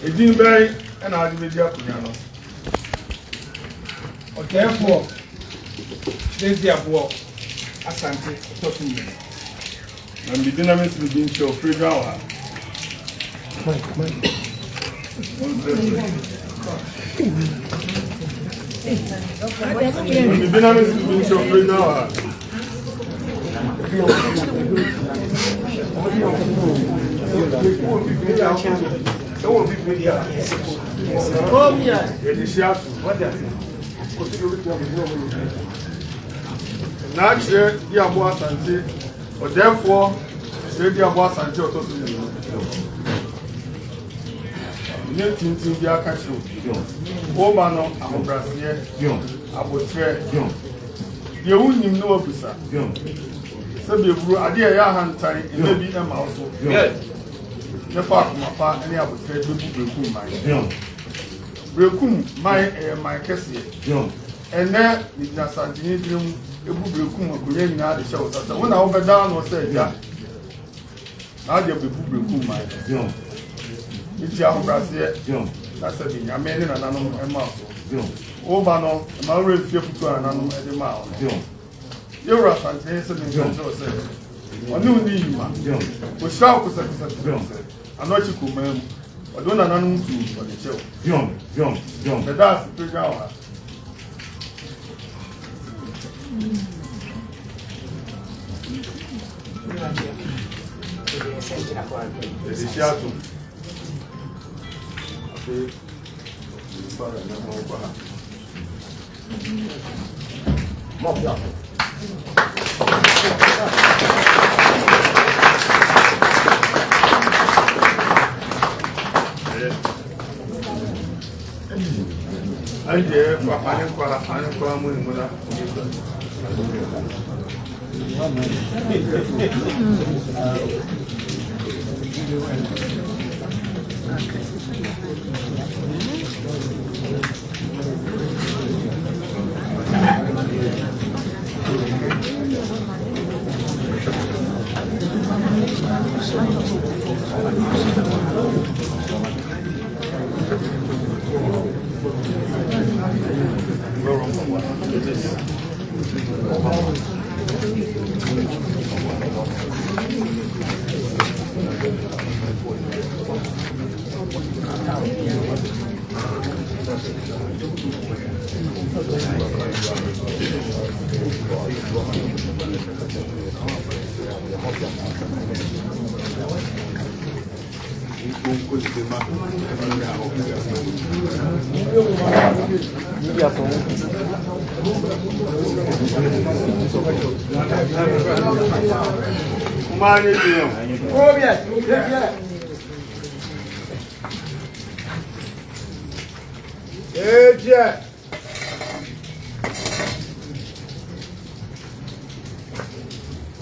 Edin Bay and I did the therefore, there's the war. Asante talking to me. And the dynamics will be in your program. The dynamics will be in your program. Naturally, you are more Asante, or therefore, you are more Asante or something. You need to be a catch you. Obano, I'm Brazil, Abotre, you wouldn't even know officer. So, you are dear hand time, it may be a mouse. The fact, my father, and I would say, Brekum, my Cassie. And then, it's not something. You Brekum, Korean, the show. So, when I over down was said, yeah, now you'll be Brekum, my it's your Brazil. That's a thing. I made an animal and mouse. Obano, I'm already fearful to an animal at the mouth. You're a fantastic and I knew you, man. We shall was I'm not you could, ma'am. I don't know for the show. Young. But that's the big hour. The Seattle. I did for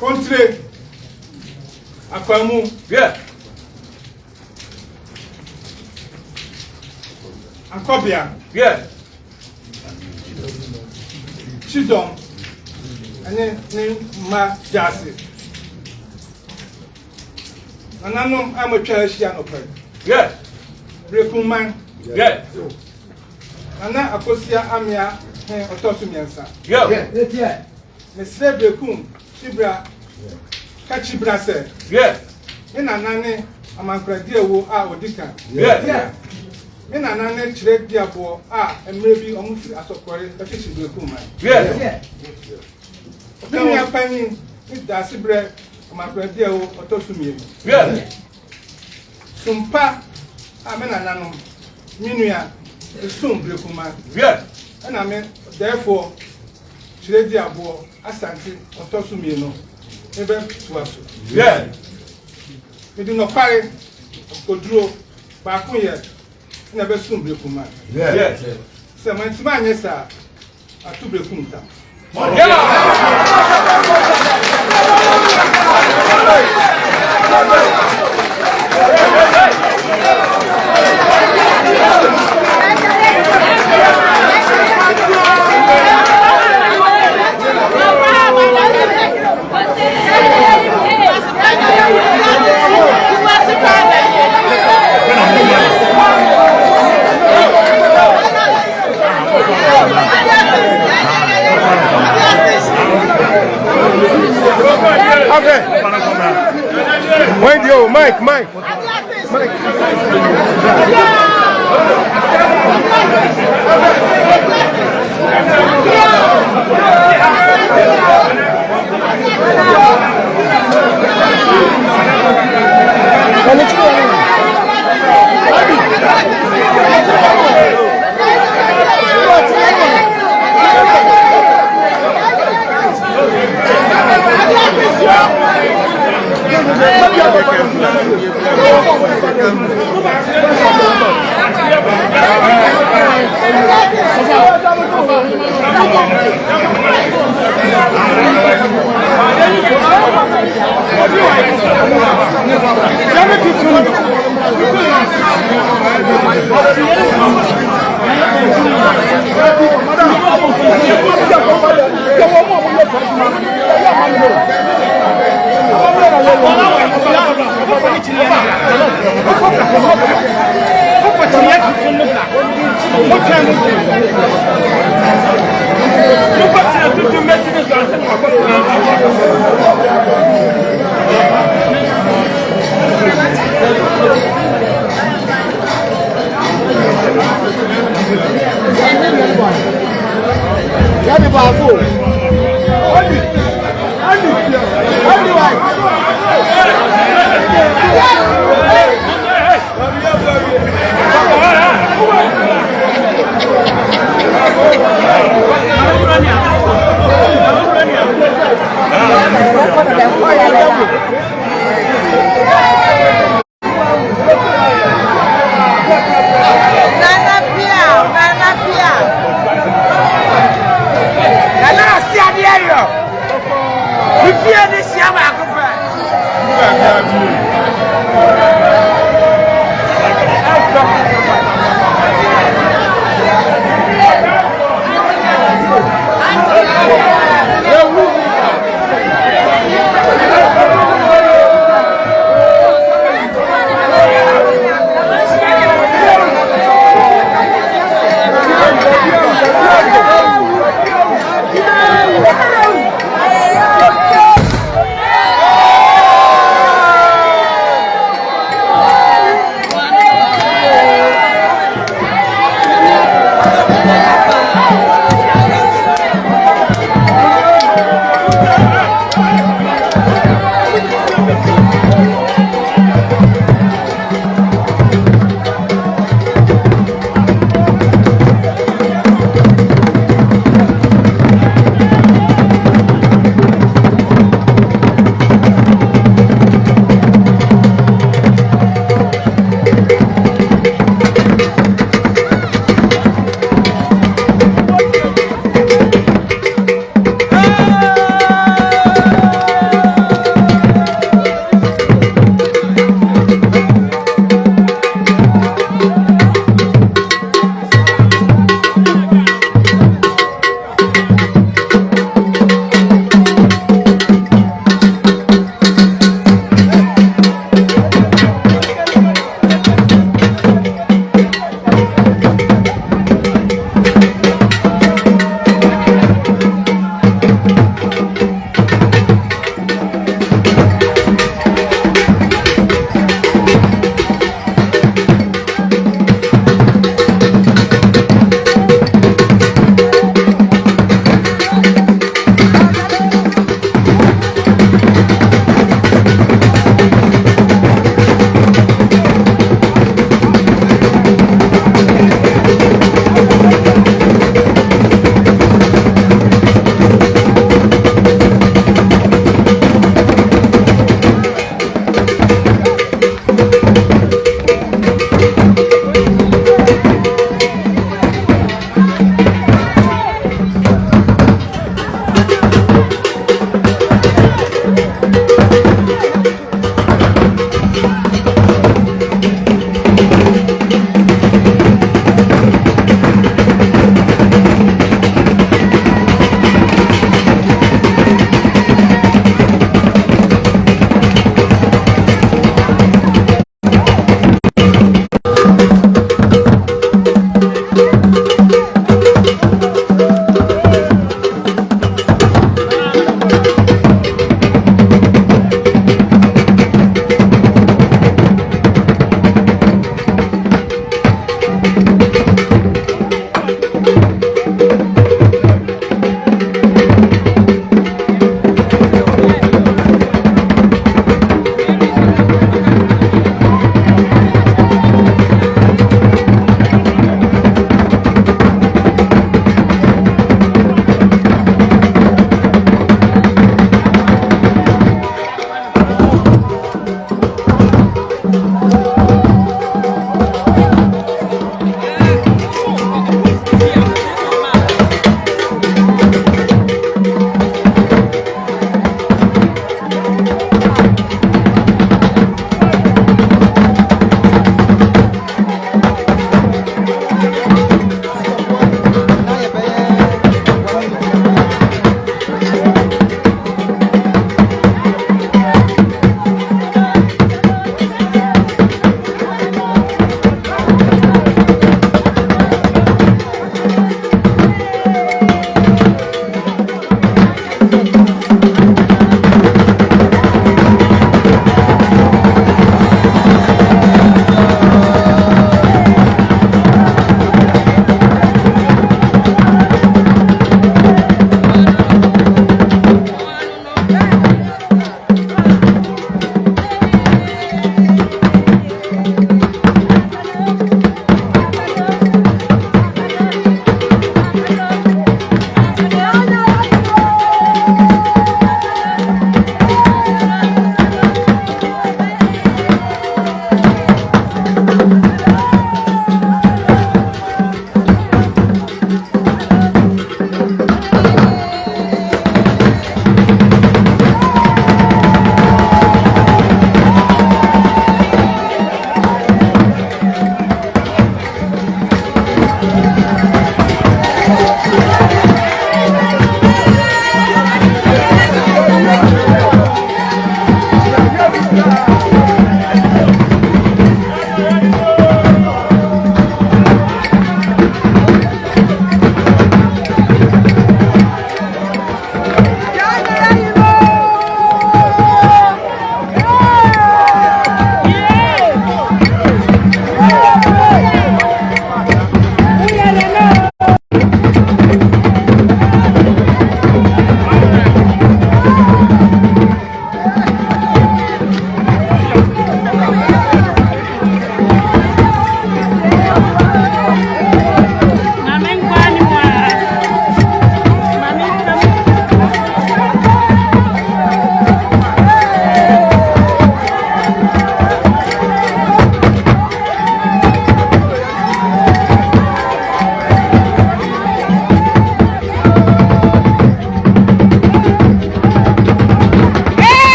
Country, Akwamu, yeah. Akobia, yeah. Chidom, and then Ma Jasi. And I know I'm a Chalasian open. Yeah. Brekuman, yeah. And now Akosia Amia, Otosumiansa. Yeah. Mr. Brekum, Shibra, Kachibra said, yes. In a nanny, a man cradia will our dicker. Yeah. In a nanny, Chirek Diabo, and maybe almost as a quarry, but she will come. Yeah. Then I find it does bread, a man cradia or Tosumi. Yeah. Sumpa, I'm an anonymous. Minuya, soon Brekuma. Yeah. And I mean, therefore, Chirek Diabo. Asante Otosumino, never to us. Yeah. We do not carry Kodro Bakuya, never soon Brekuma. Yes. So my man, yes, sir, are to Brekumta. Yeah.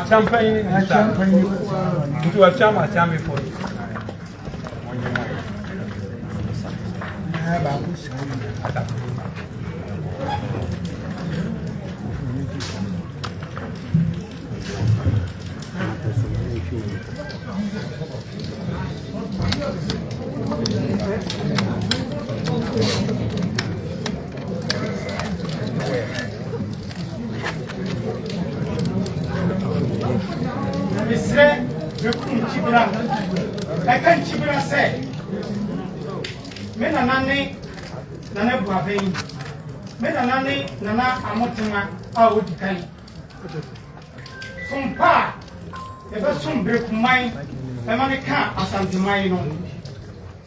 Champagne to a champagne for you. I can't keep it say. Men are nanny, Nana Bravin. Men are nanny, Nana Amotima, I would kind. Some pa, ever some break mine, a man can't as I'm mine.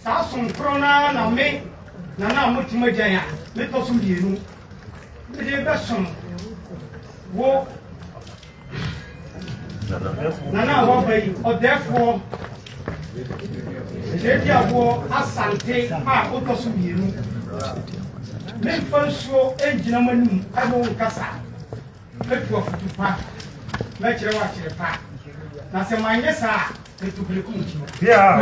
Some crona, and me, Nana Amotima Jaya, let us be you. The best some walk. Nana Wobby, or therefore. Jedia wo asante a otoso bienu me fanso enjina manum abo nkasa etu ofutupa me kire wa kire pa na se manye sa etu bleku nti yeah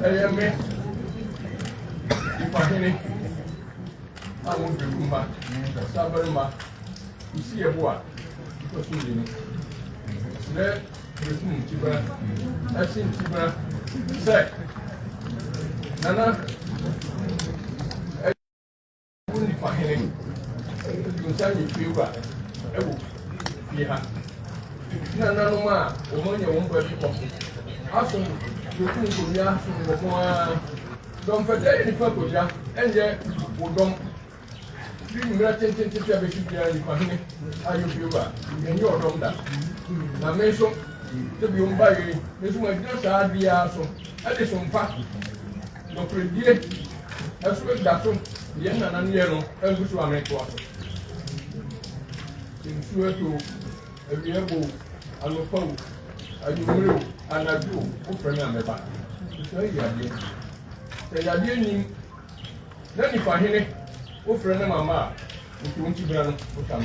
ɛyɛ me nipahene a wɔn bɛkumba sabarima isi ɛbo a ɔso mmienu srɛ bɛkum ntibra ɛsi ntibra sɛ nana ɛyɛ nipahene nsa nyɛ fie ba ɛwɔ fie ha nananom a wɔn nyɛ wɔn bɛ bi kɔ aso bɛkum nkonnwa nkɔkɔɔ dɔmfɛtɛ yɛ nipa kodwa ɛnyɛ wodɔm bi mmira tententete a bɛsi biara nipahene ayɛ fie ba ɛnyɛ ɔdɔm da na me nso sɛbi wɔn ba yɛ me nso ma gyina saa adeɛ so ɛde so mpa nɔkoredie ɛso da so deɛ nana no yɛ no ɛngu so ametoa so nsuo ato awia bo anɔpa wo anwummere wo anadwo wo wofrɛ me a mɛba nsuo ayi adeɛ sɛ yadeɛ nim na nipahene wofrɛ ne mama a nti wo ntibira no wotam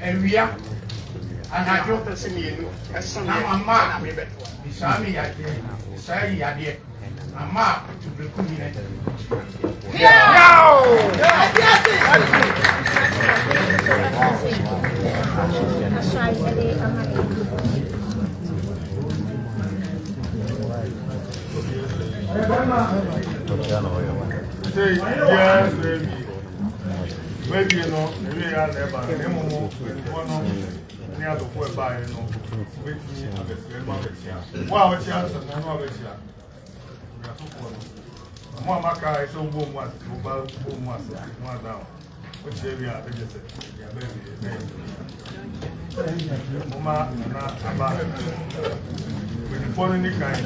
Ewia anadwo pese mienu na mama bisa mi yade sai yade mama to breku mi ne maybe you know, maybe I never know. Any other boy by you know, with me and the same of wow, what's your answer? I know what's your Mamaka is so boom once, boom once, one down. Which area they just said, baby, Mama, about when you fall in the kind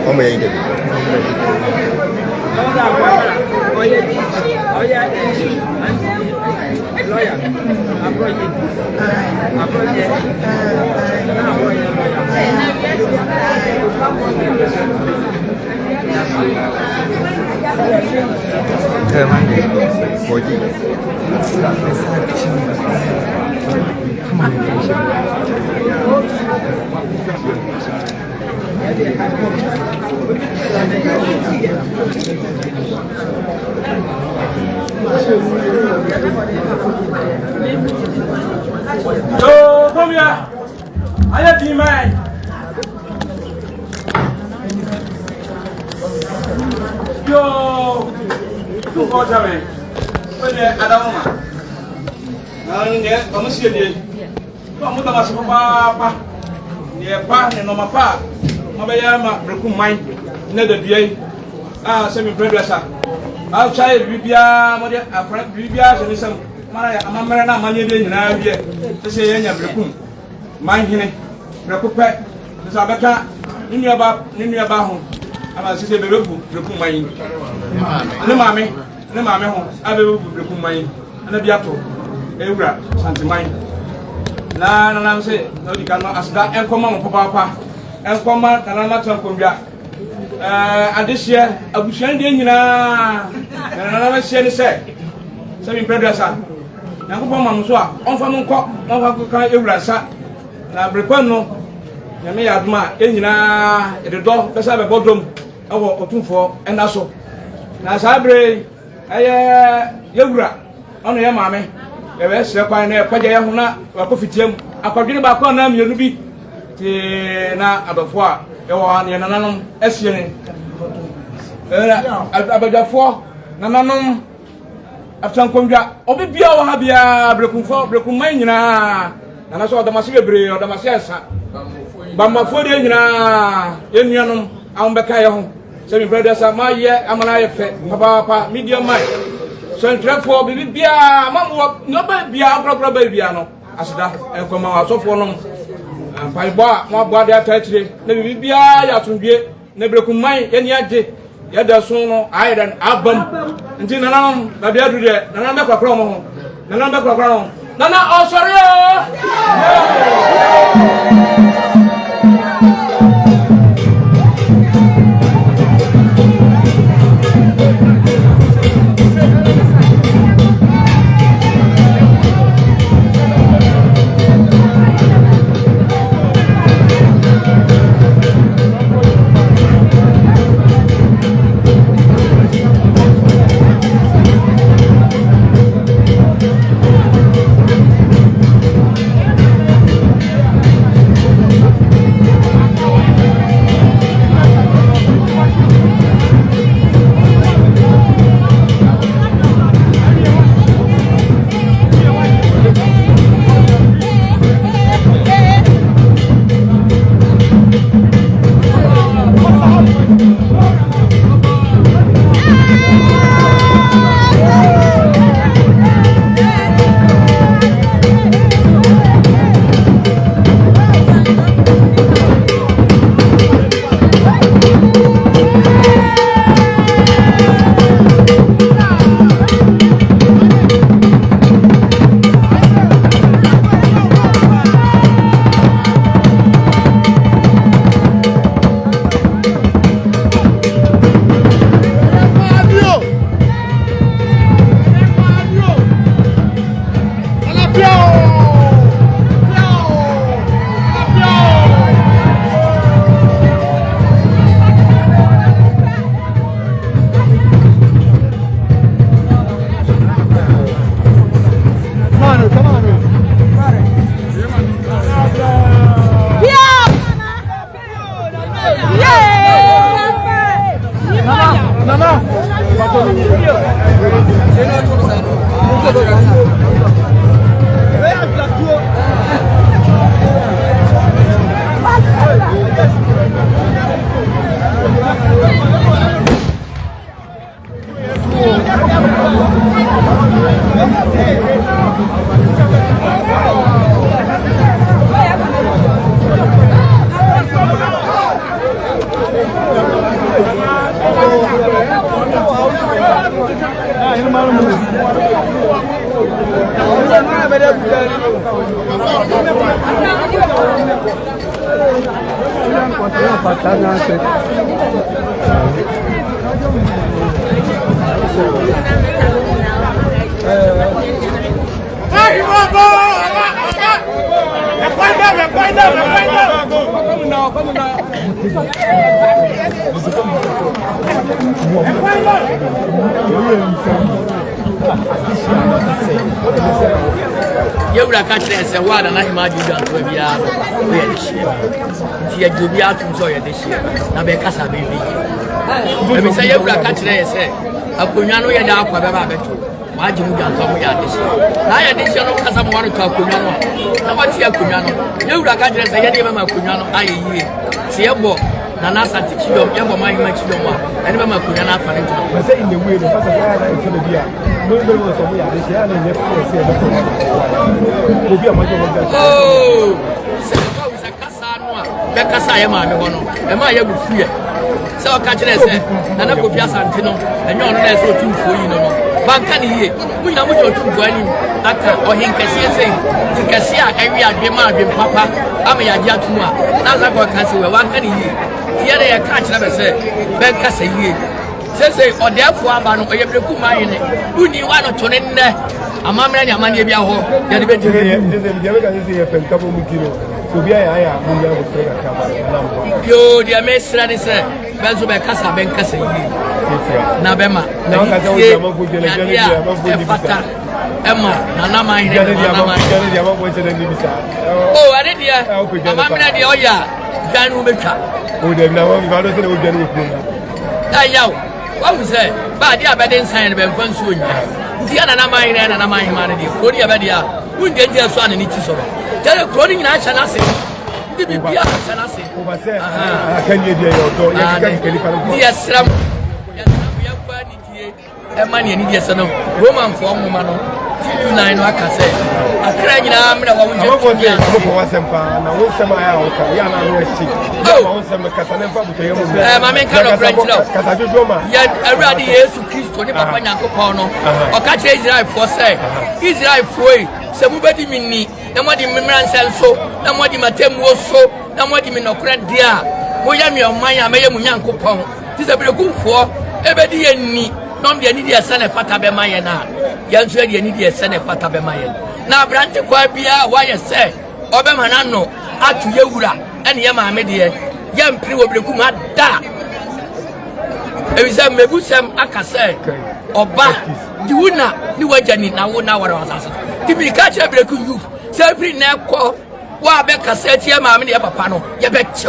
ọmọ yẹn dẹ̀. Yo, come here. I have the man. Yo, tu kau cakap, mana ada mana? Nang ni, kamu siapa dia? Kamu tak masuk apa? Dia apa? Ni nama apa? Mabaya mak berkumai, ni ada dia. Saya berdoa. Saya bibia, macam apa? Bibia jenis mana ya? Amam mana mana dia ni nak dia. Saya ni berkum, main ni berkupai. Saya berkata, ni apa hon? Ama sisi bebebu berkum main. Ne mame hon, abebu berkum main. Ana biato, ewura santimai. Na se, no di kanu asda enkoma mo papa. Enkoma na matan konbia. Adesia abusuan de nyina. Na se ni se. Se mi brother sa. Na ko pama so a, onfa mo nkọ, onfa ko kan ewura sa. Na brekwan no, na me yaduma enyina ededo pesa be bodom. Awo otumfo ena so. Na sabre yewura ono ye maame. Ye be sere kwan na kwaje ye ho na akofitiam. Akwadwene ba kwa na mienu bi. Ti na adofo a ye wo ne nananom asie ne. Abadafo nananom atankonwa obibia wo ha bia brekumman nyina. Na so odamase bebre odamase esa. Bamafo de nyina yenuanom awmbeka ye ho. Se mi brother sa ma ye amana ye fe papa medium man so ntrefo bibia mamwo no ba bia abrabra ba bia no asida enkoma asofo no mpaibo a mo abo ade atachire na bibia ya tundwe na brekumman ye ni age ye da so no ayedan abam nti nanam na bia du de nanam be kwakra mo ho nanam be kwakra no nana osore You would have catched as a word and I imagine you don't be out this year. You do be out to enjoy this year. Now, because I baby. Let me say, you would have catched as a Punyano and out for the why do you don't come here this year? I additional because I want to talk Punyano. Now, what's your Punyano? You would have catched as a Yadima Punyano, I see a book. Nana Santichidom, Yamma Machidoma, and Mamma Punana for it. I say in the way the Pasagara is going to be a nobody was away at this year and left oh, Saka Casano, Becasayama, am I able to fear? So catching us, Nana Copia Santino, and you're not so too for you know. Bancani, we know what you're too for any actor or him saying, Ticasia, every Adema, Papa, Amaya Yatuma, Nazako Castle, one can hear. Here they catch never say, Becca say ye. Say, or therefore, Abano, or you put my in it. Who knew one or two in there? A mamma and your money be a home. You're the you, dear Miss Radis, Belzuba Casa, Bencassa, Nabema, Fata, Emma, Nanama, oh, I did hear, Mamma, the Oya. Oh, they never got it. What was it? But the abandoned sign of Benfonsoon. The other mine and my humanity. Kodia Badia, who get your son in it. Tell a clothing in Achanasi. Can you hear your door? Yes, Ram. A money and yes, no Roman form woman. 9 like I said. I cried in a minute. I was some my main kind of French law. Yet, I read the years to Christo, Papa Yankopono, or catch Israel for say. Israel free, somebody mean, nobody remembers so, nobody Matem was so, nobody mean no credit dear. Moyami or Maya may Munyanko Pong. This is a good for everybody and me. Don't be any son of Fatabe Mayana. Young said you need a son of Fatabe Mayan. Now, Branty Quabia, why you say, Obemanano, Atu Yura, and Yama Media, young Priwabukuma da. There is a Mebusam Akase, or Ba, you would not, you were Jenny, now one hour was asked. Give me catch a break you, selfie now call, Wabeka said, Yama Papano, Yabet.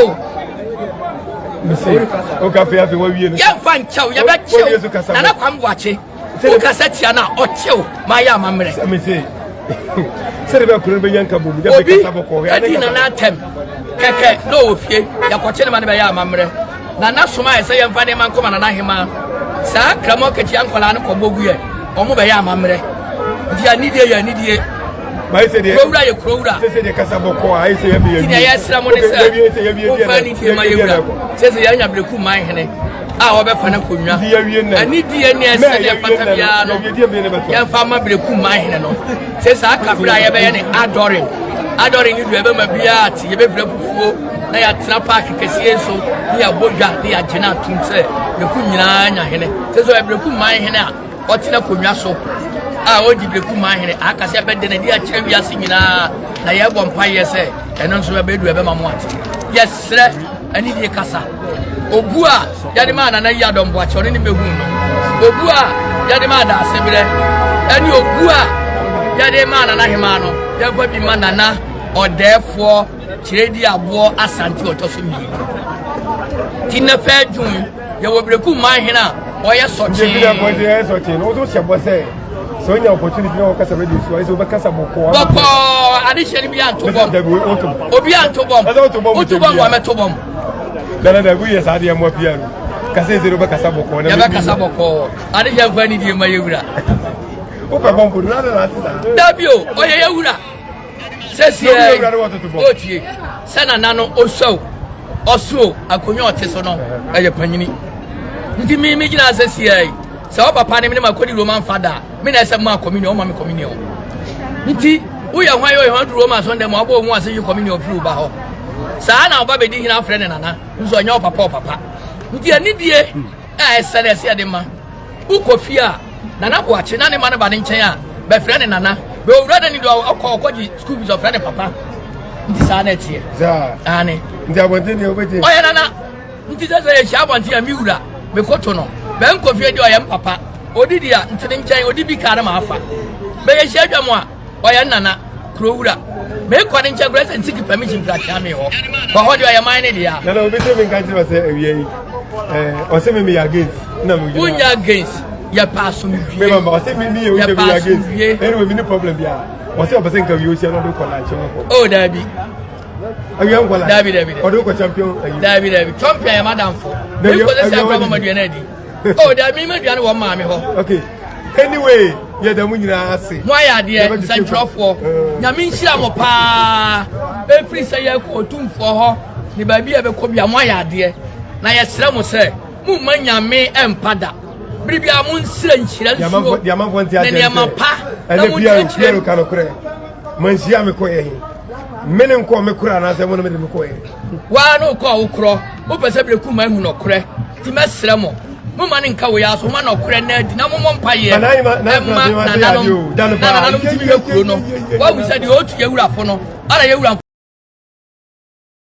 Young fan chow, you bet you, and I'm watching. Cassetiana or chill, my mamma. Said about Colombian Kabu, I didn't attempt. Keke, no, if you are watching my mamma. Nana Suma, say, I'm finding my command and I him. Sir, Kramoket Yankolano Kobogue, or Mobaya mamma. You need you. I said, you crowd. Says the Casaboko, I say, yes, someone is says the young Abreku, my honey. Our Befana, I need DNS and Fatabiano, young farmer Breku, my honey. Says I can't be adoring you, remember Biat, you be Breku, they are Trapa, Casieso, they are Boga, they are Jenna, say, the Kunyana, Henny. Says I Breku, my henna, or Tina Kunyaso. I would be my head. I can say better than the Chevia singing. I have one pie, say, and also a bed with a mamma. Yes, sir, I need a casa. Obua, Yadiman and a yadom watch on any moon. Obua, Yadimada, Sibile, and you Obua, Yadiman and Ahimano, there will be Manana, or therefore, Chedia war as Santo Tosumi. Tina Fair June, you will be my henna, or yes, or Chim. So any opportunity now because already so is over casa boko. Boko addition be an to bomb. Obi an to bomb. To bomb wa meto bomb. Dana we yes ade am piano. Kase zero be casa boko na. Be casa boko. Ade ya fani di mayewura. O pe bomb do na na ta. Dabio oye yewura. Sesi e. Otie. Sana nano osho. Oso akonyo oteso no. Eye panyini. Ndi mi gina sesi e. So papa ne me ma kodi Roman father. Me na say ma communion, ma me communion. Nti uya hwan yo hwan Roman so dem abo mu ase you communion flu ba ho. Sa na oba be di hina frɛ ne nana. Nso nya papa. Nti ani die sere se de ma. Ukofi a nana bo ache na ne ma ne ba ne nkyɛn a be frɛ ne nana. Be owura ne do akɔkɔji school fees of frɛ ne papa. Nti sa na tie. Za. Ane. Nti abonte ne obeti. Oya nana. Nti sɛ ye hia abonte a mi wura. Me koto no. Ben Kofi de oyem papa odidi a ntene nkyɛn odi bi ka na ma afa be ye hia dwam a oya nana krowura me kɔ ne nkyɛn gresa ntiki permission fra cha me ho ba ho de oyem man ne dia na obi se me nka kyerɛ sɛ awie yi o se me ya against na me unya against ya pass me mama o se me ni ye against anyway me no problem bia o se o person ka wi o se no do kɔ la nkyɛn ko oh dabi awie nkola dabi o do kɔ champion dabi champion ya madam fo me ko se akwa mama dua na di oh da mi me duane wo ma me ho okay anyway ye da mu nyina ase mo ya de centrofo nya mi nhira mo pa e free say ye ko tumfo ho ni ba bia be ko bia mo ya de na ye sere mo se mu ma nyame empada bibia mo nsira nhira nsuo dia man fonti ade ne ma pa na mo ntire ka no kure man sia me ko ye mene nko me kura na se mo no me de me ko ye wa no ko wo kro wo pese bele ku ma hu no kure ti mesere mo mama ne nka wo ya so ma na okure na di na mommo mpa ye na ti bi kuro no wa wi se de o tu ye wura fo no ara ye wura